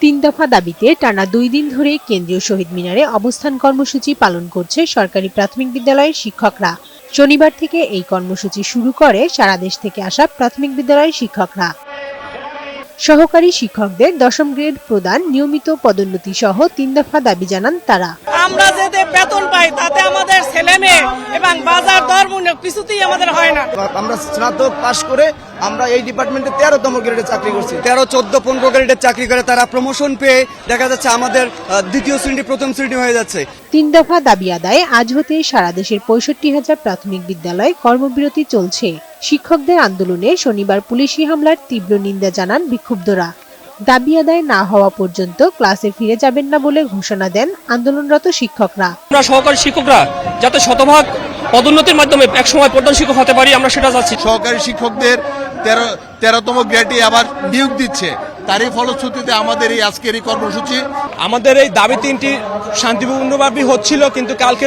তিন দফা দাবিতে টানা 2 দিন ধরে কেন্দ্রীয় শহীদ মিনারে অবস্থান কর্মসূচি পালন করছে সরকারি প্রাথমিক বিদ্যালয়ের শিক্ষকরা। শনিবার থেকে এই কর্মসূচি শুরু করে সারা দেশ থেকে আসা প্রাথমিক বিদ্যালয়ের শিক্ষকরা। সহকারী শিক্ষকদের 10ম গ্রেড প্রদান, নিয়মিত পদোন্নতি সহ 3 দফা দাবি জানান তারা। আমরা যে বেতন পাই তাতে আমাদের ছেলে মেয়ে এবং বাজার দর কিছুতেই আমাদের হয় না। আমরা স্নাতক পাশ করে আমরা এই ডিপার্টমেন্টে 13তম গ্রেডে চাকরি করছি। 13, 14, 15 গ্রেডের চাকরি করে তারা প্রমোশন পেয়ে দেখা যাচ্ছে আমাদের দ্বিতীয় শ্রেণী প্রথম শ্রেণী হয়ে যাচ্ছে। 3 দফা দাবি আদায়ে আজ হতে সারা দেশের 65,000 প্রাথমিক বিদ্যালয়ে কর্মবিরতি চলছে। শিক্ষকদের আন্দোলনে শনিবার পুলিশি হামলার তীব্র নিন্দা জানান বিক্ষুব্ধরা। দাবি আদায় না হওয়া পর্যন্ত ক্লাসে ফিরে যাবেন না বলে ঘোষণা দেন আন্দোলনরত শিক্ষকরা। আমরা সহকারী শিক্ষকরা যাতে শতভাগ পদোন্নতির মাধ্যমে একসময় প্রধান শিক্ষক হতে পারি, আমরা সেটা চাচ্ছি। সহকারী শিক্ষকদের 13তম গ্রেডে আবার নিয়োগ দিচ্ছে, তারই ফলশ্রুতিতে আমাদের এই আজকের এই কর্মসূচি। আমাদের এই দাবি 3টি শান্তিপূর্ণভাবে হচ্ছিল, কিন্তু কালকে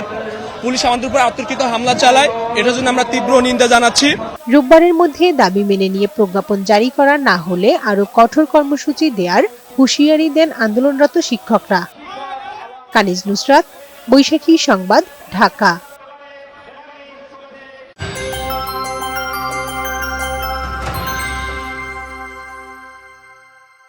পুলিশ আমাদের উপর অতর্কিত হামলা চালায়, এটার জন্য আমরা তীব্র নিন্দা জানাচ্ছি। রোববারের মধ্যে দাবি মেনে নিয়ে প্রজ্ঞাপন জারি করা না হলে আরো কঠোর কর্মসূচি দেওয়ার হুঁশিয়ারি দেন আন্দোলনরত শিক্ষকরা। কানিজ নুসরাত, বৈশাখী সংবাদ, ঢাকা।